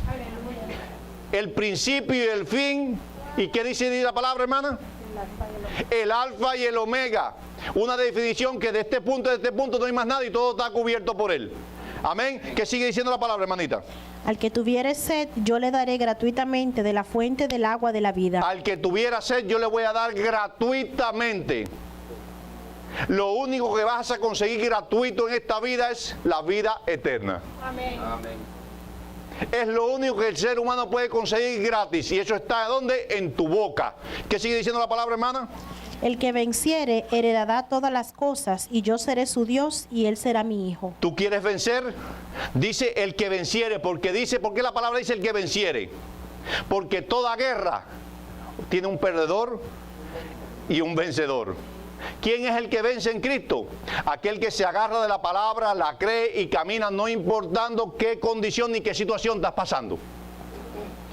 El principio y el fin. ¿Y qué dice la palabra, hermana? El alfa y el omega. Una definición que de este punto a este punto no hay más nada y todo está cubierto por él. Amén. ¿Qué sigue diciendo la palabra, hermanita? Al que tuviere sed, yo le daré gratuitamente de la fuente del agua de la vida. Al que tuviera sed, yo le voy a dar gratuitamente. Lo único que vas a conseguir gratuito en esta vida es la vida eterna. Amén. Es lo único que el ser humano puede conseguir gratis. Y eso está ¿dónde? En tu boca. ¿Qué sigue diciendo la palabra, hermana? El que venciere heredará todas las cosas, y yo seré su Dios, y él será mi hijo. ¿Tú quieres vencer? Dice el que venciere, ¿por qué la palabra dice el que venciere? Porque toda guerra tiene un perdedor y un vencedor. ¿Quién es el que vence en Cristo? Aquel que se agarra de la palabra, la cree y camina no importando qué condición ni qué situación estás pasando.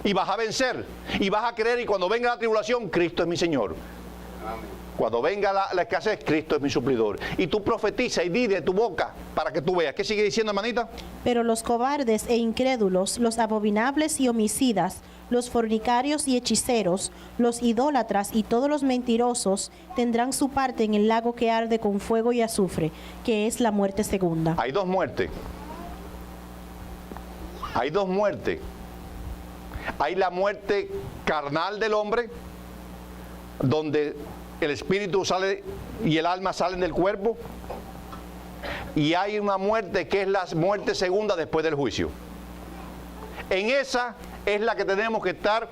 Y vas a vencer, y vas a creer, y cuando venga la tribulación, Cristo es mi Señor. Cuando venga la escasez, Cristo es mi suplidor. Y tú profetiza y di de tu boca para que tú veas. ¿Qué sigue diciendo, hermanita? Pero los cobardes e incrédulos, los abominables y homicidas, los fornicarios y hechiceros, los idólatras y todos los mentirosos tendrán su parte en el lago que arde con fuego y azufre, que es la muerte segunda. Hay dos muertes. Hay dos muertes. Hay la muerte carnal del hombre, donde el espíritu sale y el alma salen del cuerpo. Y hay una muerte que es la muerte segunda después del juicio. En esa es la que tenemos que estar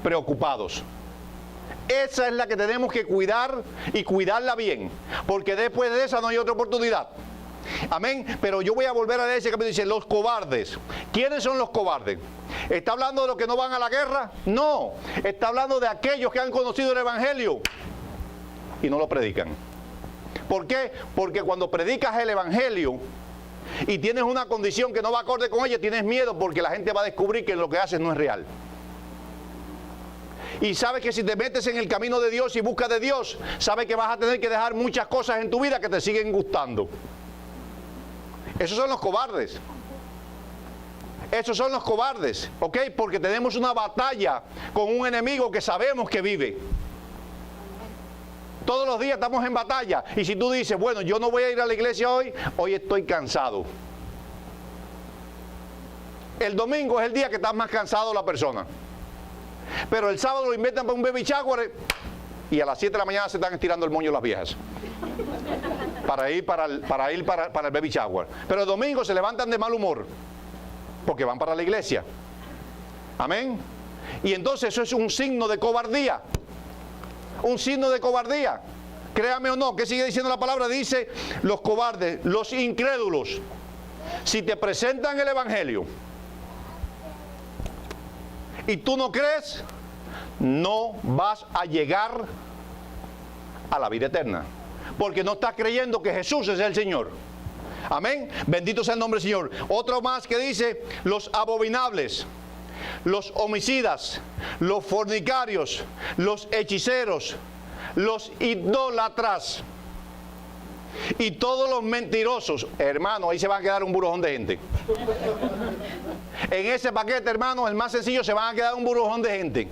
preocupados. Esa es la que tenemos que cuidar y cuidarla bien, porque después de esa no hay otra oportunidad. Amén. Pero yo voy a volver a leer ese capítulo. Dice los cobardes. ¿Quiénes son los cobardes? ¿Está hablando de los que no van a la guerra? No. Está hablando de aquellos que han conocido el evangelio y no lo predican. ¿Por qué? Porque cuando predicas el evangelio y tienes una condición que no va acorde con ella, tienes miedo porque la gente va a descubrir que lo que haces no es real. Y sabes que si te metes en el camino de Dios y buscas de Dios, sabes que vas a tener que dejar muchas cosas en tu vida que te siguen gustando. Esos son los cobardes. Esos son los cobardes, ¿ok? Porque tenemos una batalla con un enemigo que sabemos que vive. Todos los días estamos en batalla. Y si tú dices, bueno, yo no voy a ir a la iglesia hoy estoy cansado. El domingo es el día que estás más cansado la persona. Pero el sábado lo inventan para un baby shower y a las 7 de la mañana se están estirando el moño las viejas. Para ir para el baby shower. Pero el domingo se levantan de mal humor porque van para la iglesia. Amén. Y entonces eso es un signo de cobardía. Un signo de cobardía. Créame o no, ¿qué sigue diciendo la palabra? Dice los cobardes, los incrédulos. Si te presentan el evangelio y tú no crees, no vas a llegar a la vida eterna. Porque no estás creyendo que Jesús es el Señor. Amén. Bendito sea el nombre del Señor. Otro más que dice los abominables, los homicidas, los fornicarios, los hechiceros, los idólatras y todos los mentirosos. Hermano, ahí se van a quedar un burojón de gente. En ese paquete, hermano, el más sencillo, se van a quedar un burojón de gente.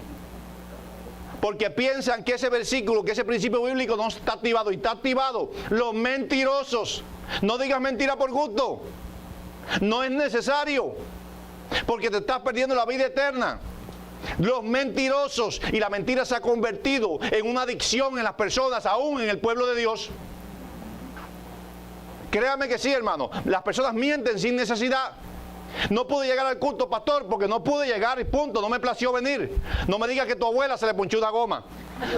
Porque piensan que ese versículo, que ese principio bíblico no está activado. Y está activado. Los mentirosos. No digas mentira por gusto. No es necesario. Porque te estás perdiendo la vida eterna. Los mentirosos. Y la mentira se ha convertido en una adicción en las personas, aún en el pueblo de Dios. Créame que sí, hermano. Las personas mienten sin necesidad. No pude llegar al culto, pastor, porque no pude llegar y punto, no me plació venir. No me digas que tu abuela se le ponchó una goma.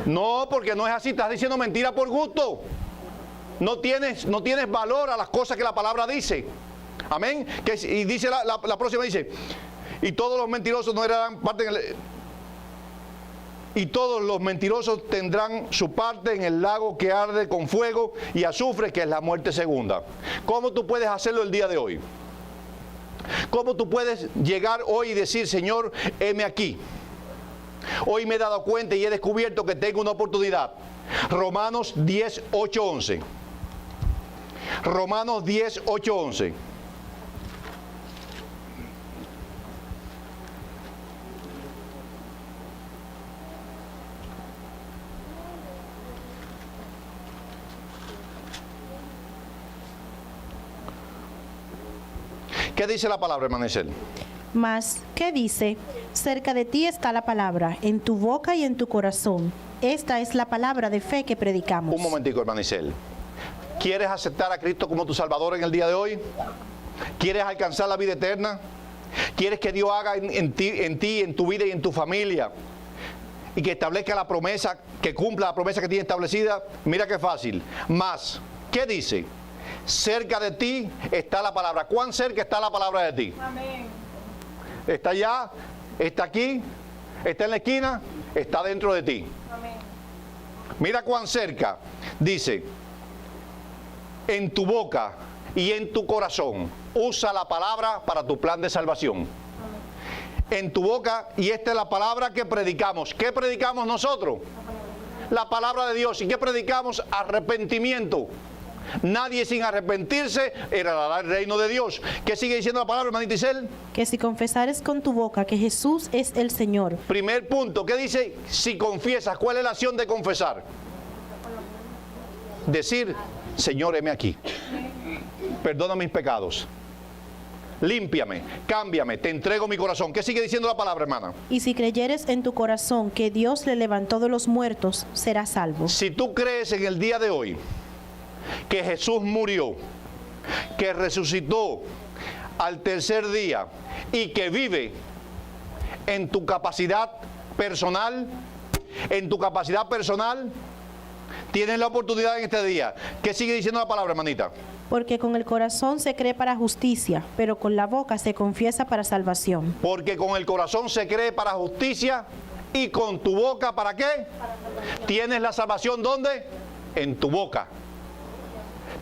No, porque no es así, estás diciendo mentira por gusto. No tienes valor a las cosas que la palabra dice. Amén. Y dice la próxima, dice, Y todos los mentirosos no heredarán parte en el... Y todos los mentirosos tendrán su parte en el lago que arde con fuego y azufre, que es la muerte segunda. ¿Cómo tú puedes hacerlo el día de hoy? ¿Cómo tú puedes llegar hoy y decir, Señor, heme aquí? Hoy me he dado cuenta y he descubierto que tengo una oportunidad. Romanos 10, 8, 11. Romanos 10, 8, 11. ¿Qué dice la palabra, hermana Isel? Mas, ¿qué dice? Cerca de ti está la palabra, en tu boca y en tu corazón. Esta es la palabra de fe que predicamos. Un momentico, hermana Isel. ¿Quieres aceptar a Cristo como tu Salvador en el día de hoy? ¿Quieres alcanzar la vida eterna? ¿Quieres que Dios haga en ti, en tu vida y en tu familia? Y que establezca la promesa, que cumpla la promesa que tiene establecida. Mira qué fácil. Más, ¿qué dice? Cerca de ti está la palabra. ¿Cuán cerca está la palabra de ti? Amén. Está allá, está aquí, está en la esquina, está dentro de ti. Amén. Mira cuán cerca. Dice, en tu boca y en tu corazón. Usa la palabra para tu plan de salvación. En tu boca, y esta es la palabra que predicamos. ¿Qué predicamos nosotros? La palabra de Dios. ¿Y qué predicamos? Arrepentimiento. Nadie sin arrepentirse heredará el reino de Dios. ¿Qué sigue diciendo la palabra, hermanita Isel? Que si confesares con tu boca que Jesús es el Señor. Primer punto, ¿qué dice? Si confiesas, ¿cuál es la acción de confesar? Decir, Señor, heme aquí. Perdona mis pecados. Límpiame, cámbiame, te entrego mi corazón. ¿Qué sigue diciendo la palabra, hermana? Y si creyeres en tu corazón que Dios le levantó de los muertos, serás salvo. Si tú crees en el día de hoy que Jesús murió, que resucitó al tercer día y que vive en tu capacidad personal, tienes la oportunidad en este día. ¿Qué sigue diciendo la palabra, hermanita? Porque con el corazón se cree para justicia, pero con la boca se confiesa para salvación. Porque con el corazón se cree para justicia y con tu boca, ¿para qué? ¿Tienes la salvación dónde? En tu boca.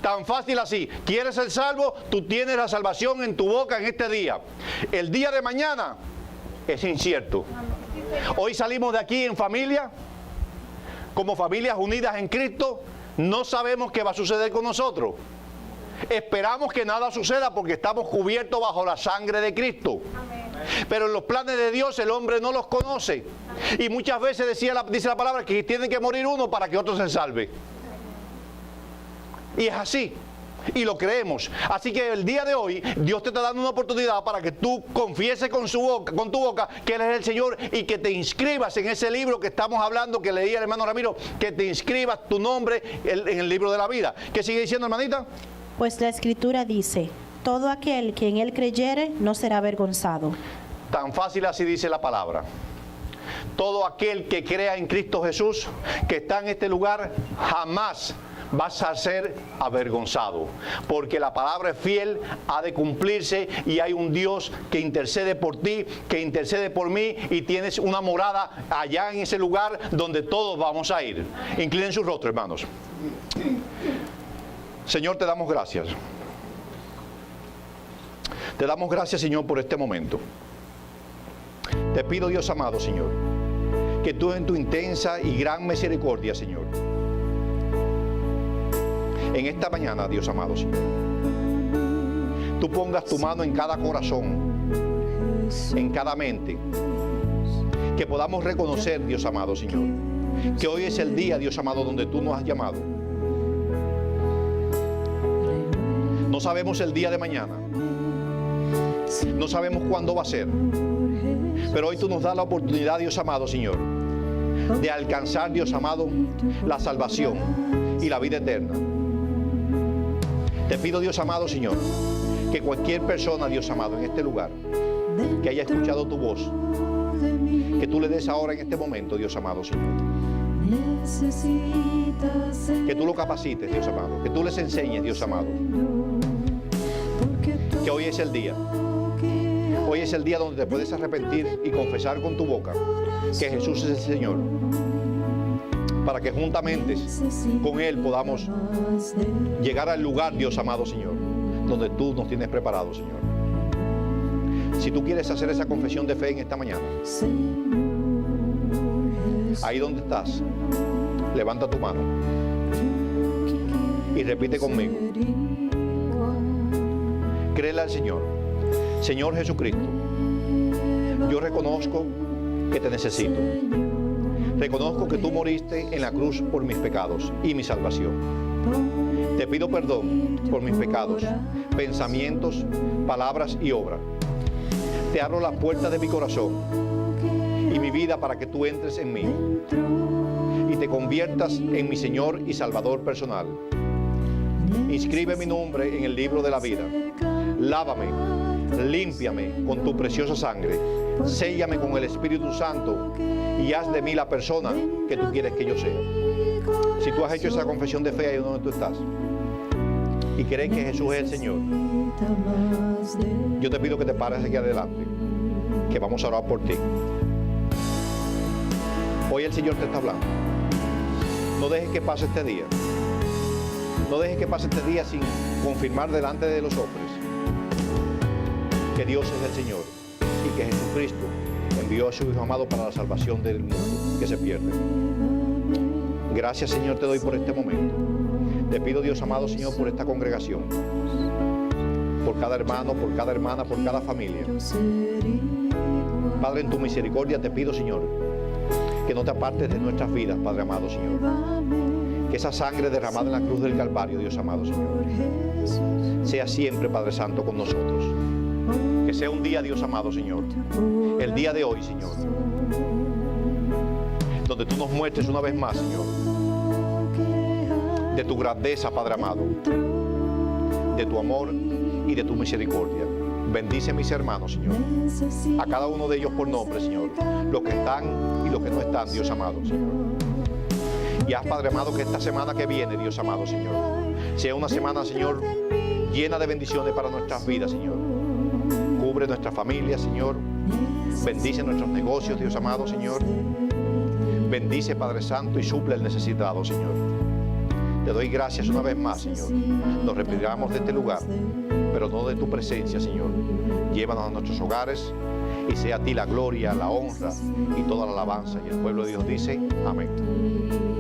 Tan fácil así. ¿Quieres ser salvo? Tú tienes la salvación en tu boca en este día. El día de mañana es incierto. Hoy salimos de aquí en familia, como familias unidas en Cristo. No sabemos qué va a suceder con nosotros. Esperamos que nada suceda porque estamos cubiertos bajo la sangre de Cristo. Pero en los planes de Dios el hombre no los conoce. Y muchas veces dice la palabra que tiene que morir uno para que otro se salve. Y es así. Y lo creemos. Así que el día de hoy Dios te está dando una oportunidad para que tú confieses con tu boca que Él es el Señor y que te inscribas en ese libro que estamos hablando, que leía el hermano Ramiro, que te inscribas tu nombre en el libro de la vida. ¿Qué sigue diciendo, hermanita? Pues la Escritura dice, todo aquel que en Él creyere no será avergonzado. Tan fácil así dice la palabra. Todo aquel que crea en Cristo Jesús, que está en este lugar, jamás vas a ser avergonzado, porque la palabra es fiel, ha de cumplirse y hay un Dios que intercede por ti, que intercede por mí y tienes una morada allá en ese lugar donde todos vamos a ir. Inclinen su rostro, hermanos. Señor, te damos gracias. Te damos gracias, Señor, por este momento. Te pido, Dios amado, Señor, que tú en tu intensa y gran misericordia, Señor, en esta mañana, Dios amado, Señor, tú pongas tu mano en cada corazón, en cada mente, que podamos reconocer, Dios amado, Señor, que hoy es el día, Dios amado, donde tú nos has llamado. No sabemos el día de mañana, no sabemos cuándo va a ser, pero hoy tú nos das la oportunidad, Dios amado, Señor, de alcanzar, Dios amado, la salvación y la vida eterna. Te pido, Dios amado, Señor, que cualquier persona, Dios amado, en este lugar, que haya escuchado tu voz, que tú le des ahora en este momento, Dios amado, Señor. Que tú lo capacites, Dios amado, que tú les enseñes, Dios amado, que hoy es el día. Hoy es el día donde te puedes arrepentir y confesar con tu boca que Jesús es el Señor, para que juntamente con Él podamos llegar al lugar, Dios amado Señor, donde tú nos tienes preparado, Señor. Si tú quieres hacer esa confesión de fe en esta mañana, ahí donde estás, levanta tu mano y repite conmigo. Créele al Señor. Señor Jesucristo, yo reconozco que te necesito. Reconozco que tú moriste en la cruz por mis pecados y mi salvación. Te pido perdón por mis pecados, pensamientos, palabras y obras. Te abro las puertas de mi corazón y mi vida para que tú entres en mí y te conviertas en mi Señor y Salvador personal. Inscribe mi nombre en el libro de la vida. Lávame, límpiame con tu preciosa sangre. Séllame con el Espíritu Santo y haz de mí la persona que tú quieres que yo sea. Si tú has hecho esa confesión de fe ahí donde tú estás y crees que Jesús es el Señor, yo te pido que te pares aquí adelante, que vamos a orar por ti. Hoy el Señor te está hablando. No dejes que pase este día. No dejes que pase este día sin confirmar delante de los hombres que Dios es el Señor y que Jesucristo envió a su Hijo amado para la salvación del mundo que se pierde. Gracias, Señor, te doy por este momento. Te pido, Dios amado, Señor, por esta congregación, por cada hermano, por cada hermana, por cada familia. Padre, en tu misericordia te pido, Señor, que no te apartes de nuestras vidas, Padre amado, Señor. Que esa sangre derramada en la cruz del Calvario, Dios amado, Señor, sea siempre, Padre Santo, con nosotros. Que sea un día, Dios amado, Señor, el día de hoy, Señor, donde tú nos muestres una vez más, Señor, de tu grandeza, Padre amado, de tu amor y de tu misericordia. Bendice a mis hermanos, Señor, a cada uno de ellos por nombre, Señor, los que están y los que no están, Dios amado, Señor. Y haz, Padre amado, que esta semana que viene, Dios amado, Señor, sea una semana, Señor, llena de bendiciones para nuestras vidas, Señor. Cubre nuestra familia, Señor. Bendice nuestros negocios, Dios amado, Señor. Bendice, Padre Santo, y suple el necesitado, Señor. Te doy gracias una vez más, Señor. Nos retiramos de este lugar, pero no de tu presencia, Señor. Llévanos a nuestros hogares y sea a ti la gloria, la honra y toda la alabanza. Y el pueblo de Dios dice, amén.